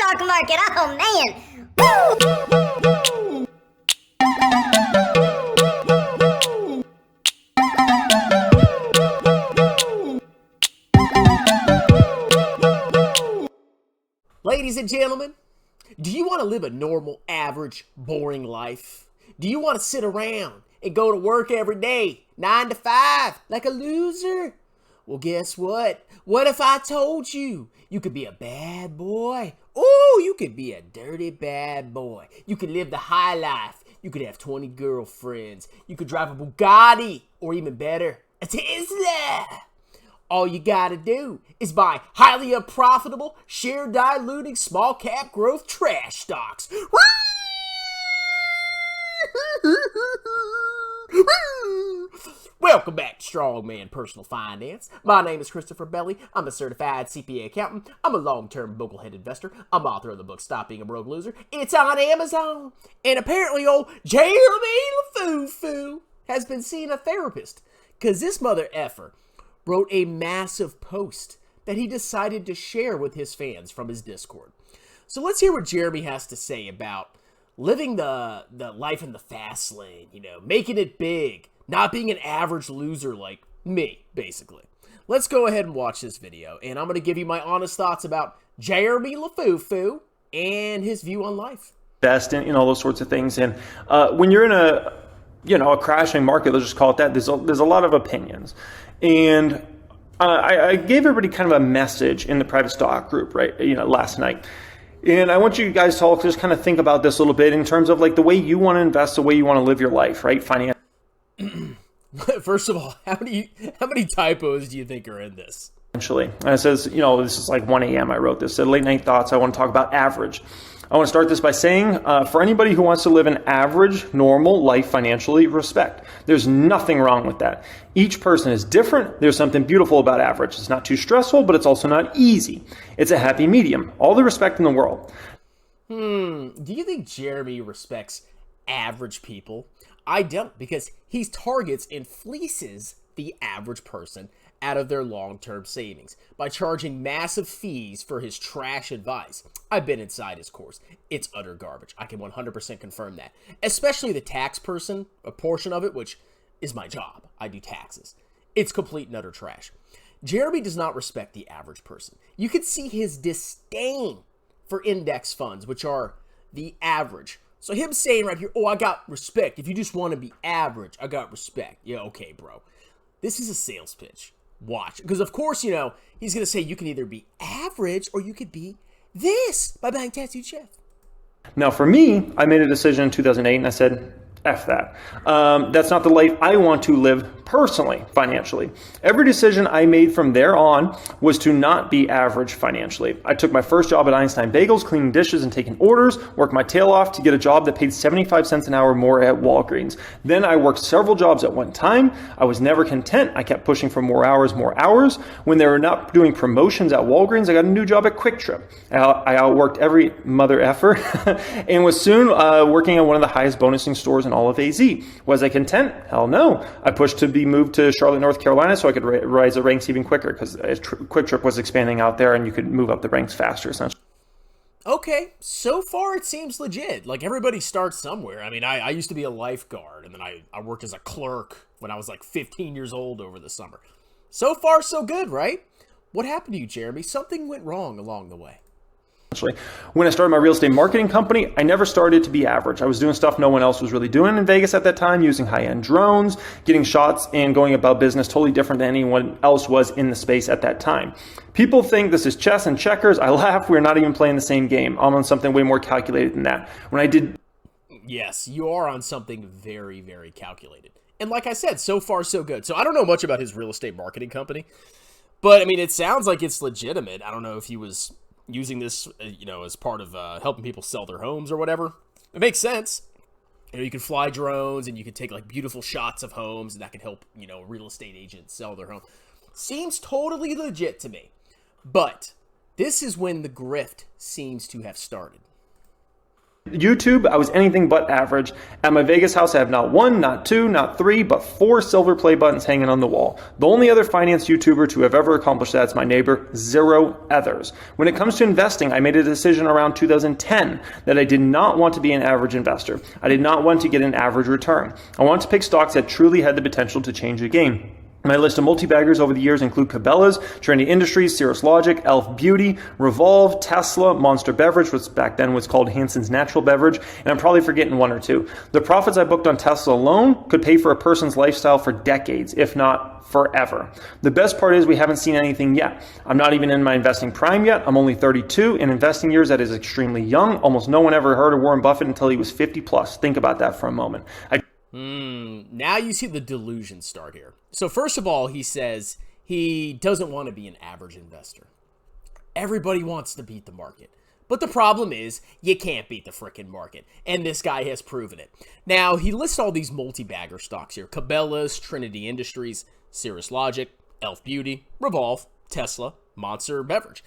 stock market. Oh, man. Woo! Ladies and gentlemen, do you want to live a normal, average, boring life? Do you want to sit around and go to work every day, 9 to 5, like a loser? Well, guess what? What if I told you you could be a bad boy? Ooh, you could be a dirty bad boy. You could live the high life. You could have 20 girlfriends. You could drive a Bugatti, or even better, a Tesla. All you gotta do is buy highly unprofitable, share-diluting, small-cap growth trash stocks. Welcome back to Strongman Personal Finance. My name is Christopher Belly. I'm a certified CPA accountant. I'm a long-term bugglehead investor. I'm author of the book Stop Being a Broke Loser. It's on Amazon. And apparently old Jeremy LaFoo-Foo has been seeing a therapist, because this mother effer wrote a massive post that he decided to share with his fans from his Discord. So let's hear what Jeremy has to say about living the life in the fast lane, making it big, not being an average loser like me, basically. Let's go ahead and watch this video, and I'm going to give you my honest thoughts about Jeremy LaFoo-Foo and his view on life. Best and all those sorts of things. And when you're in a crashing market, let's just call it that, there's a lot of opinions. And I gave everybody kind of a message in the private stock group, right, last night. And I want you guys to all just kind of think about this a little bit in terms of like the way you want to invest, the way you want to live your life, right? First of all, how many typos do you think are in this? Essentially. And it says, this is like 1 a.m. I wrote this. So late night thoughts, I want to talk about average. I want to start this by saying, for anybody who wants to live an average, normal life financially, respect. There's nothing wrong with that. Each person is different. There's something beautiful about average. It's not too stressful, but it's also not easy. It's a happy medium. All the respect in the world. Do you think Jeremy respects average people? I don't, because he targets and fleeces the average person out of their long-term savings by charging massive fees for his trash advice. I've been inside his course. It's utter garbage. I can 100% confirm that. Especially the tax person, a portion of it, which is my job. I do taxes. It's complete and utter trash. Jeremy does not respect the average person. You can see his disdain for index funds, which are the average. So him saying right here, oh, I got respect. If you just want to be average, I got respect. Yeah, okay, bro. This is a sales pitch. Watch. Because, of course, he's going to say you can either be average or you could be this by buying Tattooed Chef. Now, for me, I made a decision in 2008 and I said, F that. That's not the life I want to live personally, financially. Every decision I made from there on was to not be average financially. I took my first job at Einstein Bagels, cleaning dishes and taking orders, worked my tail off to get a job that paid 75 cents an hour more at Walgreens. Then I worked several jobs at one time. I was never content. I kept pushing for more hours. When they were not doing promotions at Walgreens, I got a new job at Quick Trip. I outworked every mother effer and was soon working at one of the highest bonusing stores in all of AZ. Was I content? Hell no. I pushed to be moved to Charlotte, North Carolina so I could rise the ranks even quicker because Quick Trip was expanding out there and you could move up the ranks faster essentially. Okay, so far it seems legit. Like everybody starts somewhere. I mean, I used to be a lifeguard and then I worked as a clerk when I was like 15 years old over the summer. So far so good, right? What happened to you, Jeremy? Something went wrong along the way. When I started my real estate marketing company, I never started to be average. I was doing stuff no one else was really doing in Vegas at that time, using high-end drones, getting shots, and going about business totally different than anyone else was in the space at that time. People think this is chess and checkers. I laugh. We're not even playing the same game. I'm on something way more calculated than that. Yes, you are on something very, very calculated. And like I said, so far so good. So I don't know much about his real estate marketing company, but I mean, it sounds like it's legitimate. I don't know if he was using this, as part of helping people sell their homes or whatever. It makes sense. You can fly drones and you can take like beautiful shots of homes and that can help, real estate agents sell their home. Seems totally legit to me. But this is when the grift seems to have started. YouTube, I was anything but average. At my Vegas house, I have not one, not two, not three, but 4 silver play buttons hanging on the wall. The only other finance YouTuber to have ever accomplished that is my neighbor, 0 others. When it comes to investing, I made a decision around 2010 that I did not want to be an average investor. I did not want to get an average return. I wanted to pick stocks that truly had the potential to change the game. My list of multi-baggers over the years include Cabela's, Trinity Industries, Cirrus Logic, Elf Beauty, Revolve, Tesla, Monster Beverage, which back then was called Hansen's Natural Beverage, and I'm probably forgetting one or two. The profits I booked on Tesla alone could pay for a person's lifestyle for decades, if not forever. The best part is we haven't seen anything yet. I'm not even in my investing prime yet. I'm only 32. In investing years, that is extremely young. Almost no one ever heard of Warren Buffett until he was 50 plus. Think about that for a moment. Now you see the delusion start here. So first of all, he says he doesn't want to be an average investor. Everybody wants to beat the market. But the problem is you can't beat the frickin' market. And this guy has proven it. Now, he lists all these multi-bagger stocks here. Cabela's, Trinity Industries, Cirrus Logic, Elf Beauty, Revolve, Tesla, Monster Beverage.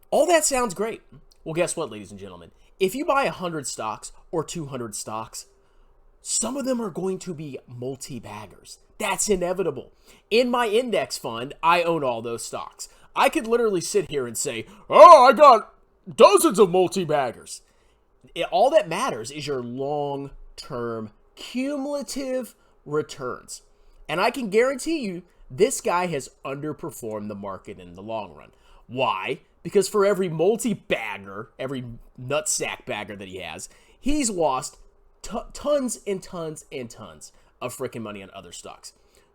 All that sounds great. Well, guess what, ladies and gentlemen? If you buy 100 stocks or 200 stocks, some of them are going to be multi-baggers. That's inevitable. In my index fund, I own all those stocks. I could literally sit here and say, oh, I got dozens of multi-baggers. All that matters is your long-term cumulative returns. And I can guarantee you, this guy has underperformed the market in the long run. Why? Because for every multi-bagger, every nutsack bagger that he has, he's lost tons and tons and tons of freaking money on other stocks.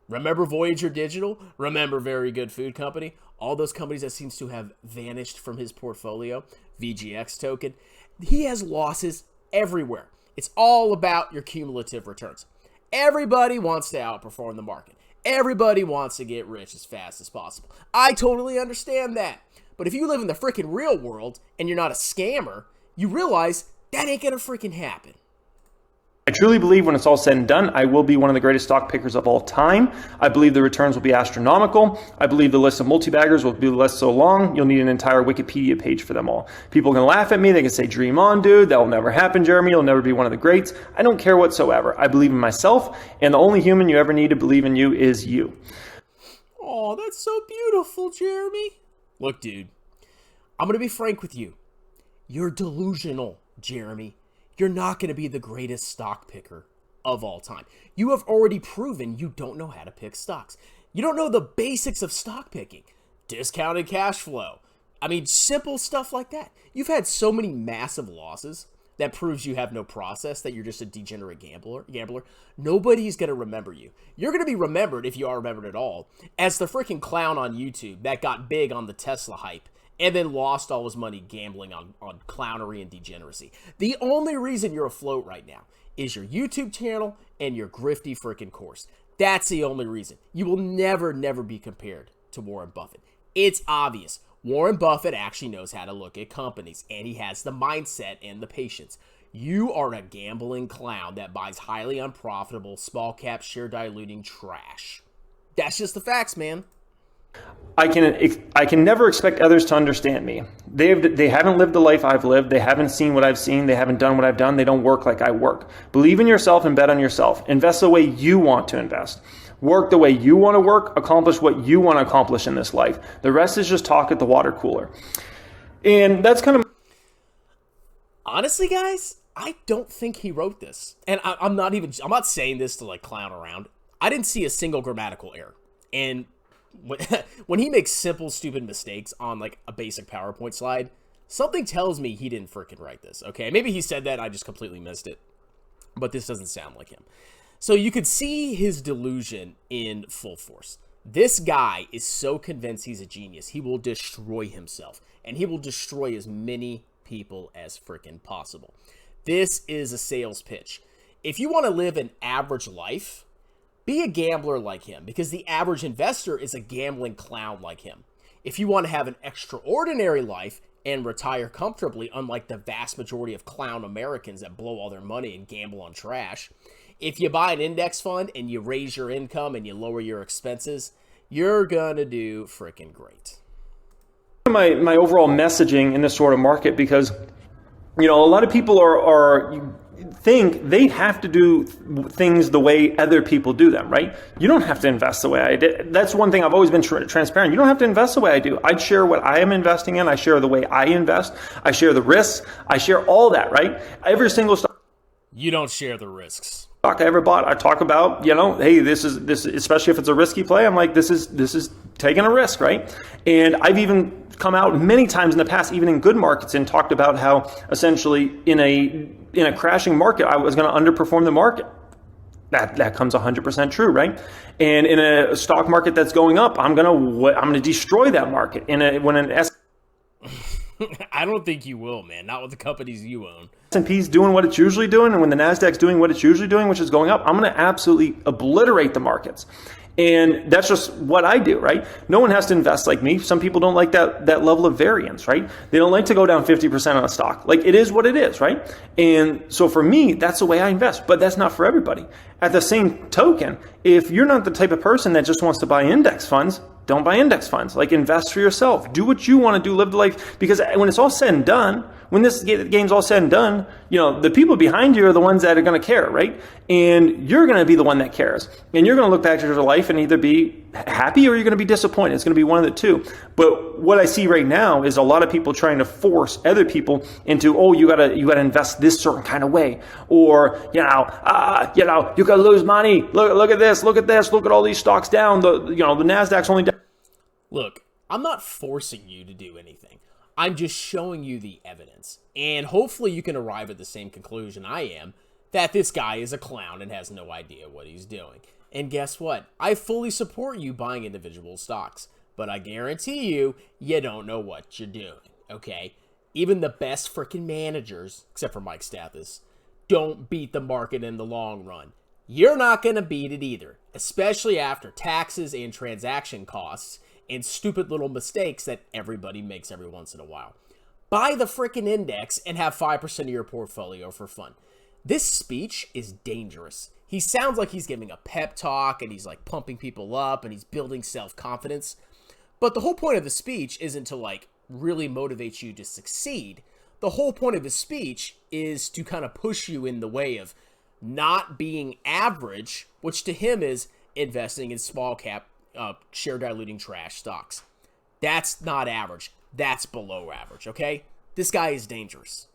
Remember Voyager Digital? Remember Very Good Food Company? All those companies that seems to have vanished from his portfolio. VGX token. He has losses everywhere. It's all about your cumulative returns. Everybody wants to outperform the market. Everybody wants to get rich as fast as possible. I totally understand that. But if you live in the freaking real world and you're not a scammer, you realize that ain't gonna freaking happen. I truly believe when it's all said and done, I will be one of the greatest stock pickers of all time. I believe the returns will be astronomical. I believe the list of multi-baggers will be less so long. You'll need an entire Wikipedia page for them all. People can laugh at me. They can say, dream on, dude. That will never happen, Jeremy. You'll never be one of the greats. I don't care whatsoever. I believe in myself, and the only human you ever need to believe in you is you. Oh, that's so beautiful, Jeremy. Look, dude, I'm going to be frank with you. You're delusional, Jeremy. You're not going to be the greatest stock picker of all time. You have already proven you don't know how to pick stocks. You don't know the basics of stock picking. Discounted cash flow. I mean, simple stuff like that. You've had so many massive losses that proves you have no process, that you're just a degenerate gambler. Nobody's going to remember you. You're going to be remembered, if you are remembered at all, as the freaking clown on YouTube that got big on the Tesla hype and then lost all his money gambling on clownery and degeneracy. The only reason you're afloat right now is your YouTube channel and your grifty freaking course. That's the only reason. You will never be compared to Warren Buffett. It's obvious. Warren Buffett actually knows how to look at companies, and he has the mindset and the patience. You are a gambling clown that buys highly unprofitable, small cap, share diluting trash. That's just the facts, man. I can never expect others to understand me. They haven't lived the life I've lived. They haven't seen what I've seen. They haven't done what I've done. They don't work like I work. Believe in yourself and bet on yourself. Invest the way you want to invest. Work the way you want to work. Accomplish what you want to accomplish in this life. The rest is just talk at the water cooler. And that's kind of... Honestly, guys, I don't think he wrote this. And I'm not saying this to like clown around. I didn't see a single grammatical error. And when he makes simple, stupid mistakes on like a basic PowerPoint slide, something tells me he didn't freaking write this, okay? Maybe he said that and I just completely missed it, but this doesn't sound like him. So you could see his delusion in full force. This guy is so convinced he's a genius, he will destroy himself, and he will destroy as many people as freaking possible. This is a sales pitch. If you want to live an average life, be a gambler like him, because the average investor is a gambling clown like him. If you want to have an extraordinary life and retire comfortably, unlike the vast majority of clown Americans that blow all their money and gamble on trash, if you buy an index fund and you raise your income and you lower your expenses, you're gonna do freaking great. My overall messaging in this sort of market, because a lot of people think they have to do things the way other people do them, right? You don't have to invest the way I did. That's one thing I've always been transparent. You don't have to invest the way I do. I share what I am investing in. I share the way I invest. I share the risks. I share all that, right? Every single stock. You don't share the risks. Stock I ever bought, I talk about, hey, this is, especially if it's a risky play, I'm like, this is taking a risk, right? And I've even come out many times in the past, even in good markets, and talked about how essentially in a crashing market, I was going to underperform the market. That comes 100% true, right? And in a stock market that's going up, I'm gonna destroy that market. I don't think you will, man. Not with the companies you own. S&P's doing what it's usually doing, and when the Nasdaq's doing what it's usually doing, which is going up, I'm going to absolutely obliterate the markets. And that's just what I do, right? No one has to invest like me. Some people don't like that level of variance, right? They don't like to go down 50% on a stock. Like, it is what it is, right? And so for me, that's the way I invest, but that's not for everybody. At the same token, if you're not the type of person that just wants to buy index funds, don't buy index funds. Like, invest for yourself. Do what you want to do. Live the life. Because when it's all said and done, when this game's all said and done, the people behind you are the ones that are going to care, right? And you're going to be the one that cares. And you're going to look back at your life and either be happy or you're going to be disappointed. It's going to be one of the two. But what I see right now is a lot of people trying to force other people into, you gotta invest this certain kind of way, or you could lose money. Look at this. Look at all these stocks down. The Nasdaq's only down. Look, I'm not forcing you to do anything. I'm just showing you the evidence. And hopefully you can arrive at the same conclusion I am, that this guy is a clown and has no idea what he's doing. And guess what? I fully support you buying individual stocks, but I guarantee you don't know what you're doing, okay? Even the best freaking managers, except for Mike Stathis, don't beat the market in the long run. You're not going to beat it either, especially after taxes and transaction costs and stupid little mistakes that everybody makes every once in a while. Buy the freaking index and have 5% of your portfolio for fun. This speech is dangerous. He sounds like he's giving a pep talk and he's like pumping people up and he's building self-confidence. But the whole point of the speech isn't to like really motivate you to succeed. The whole point of the speech is to kind of push you in the way of not being average, which to him is investing in small cap, share diluting trash stocks. That's not average. That's below average, okay? This guy is dangerous.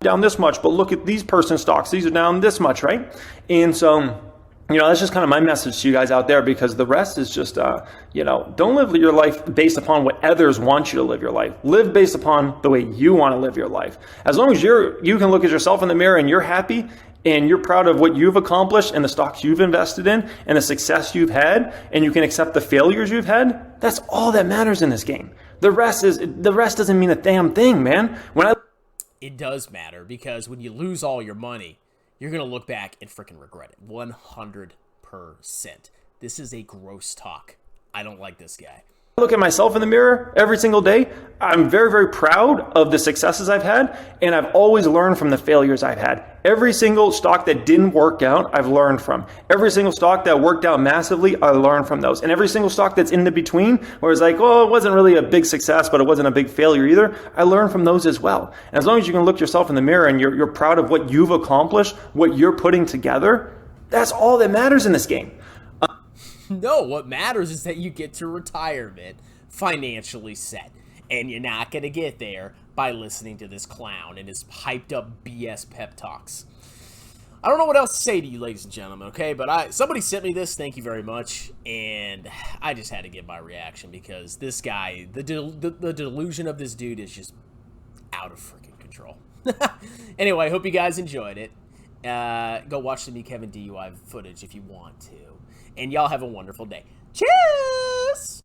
Down this much, but look at these person stocks. These are down this much, right? And so, that's just kind of my message to you guys out there, because the rest is just, don't live your life based upon what others want you to live your life. Live based upon the way you want to live your life. As long as you can look at yourself in the mirror and you're happy, and you're proud of what you've accomplished and the stocks you've invested in and the success you've had, and you can accept the failures you've had, that's all that matters in this game. The rest doesn't mean a damn thing, man. It does matter, because when you lose all your money, you're going to look back and freaking regret it. 100%. This is a gross talk. I don't like this guy. Look at myself in the mirror every single day. I'm very, very proud of the successes I've had, and I've always learned from the failures I've had. Every single stock that didn't work out, I've learned from. Every single stock that worked out massively, I learned from those. And every single stock that's in the between, where it's like, it wasn't really a big success, but it wasn't a big failure either, I learned from those as well. And as long as you can look yourself in the mirror and you're proud of what you've accomplished, what you're putting together, that's all that matters in this game. No, what matters is that you get to retirement financially set. And you're not going to get there by listening to this clown and his hyped up BS pep talks. I don't know what else to say to you, ladies and gentlemen, okay? But somebody sent me this, thank you very much. And I just had to give my reaction, because this guy, the delusion of this dude is just out of freaking control. Anyway, I hope you guys enjoyed it. Go watch the Me Kevin DUI footage if you want to. And y'all have a wonderful day. Cheers!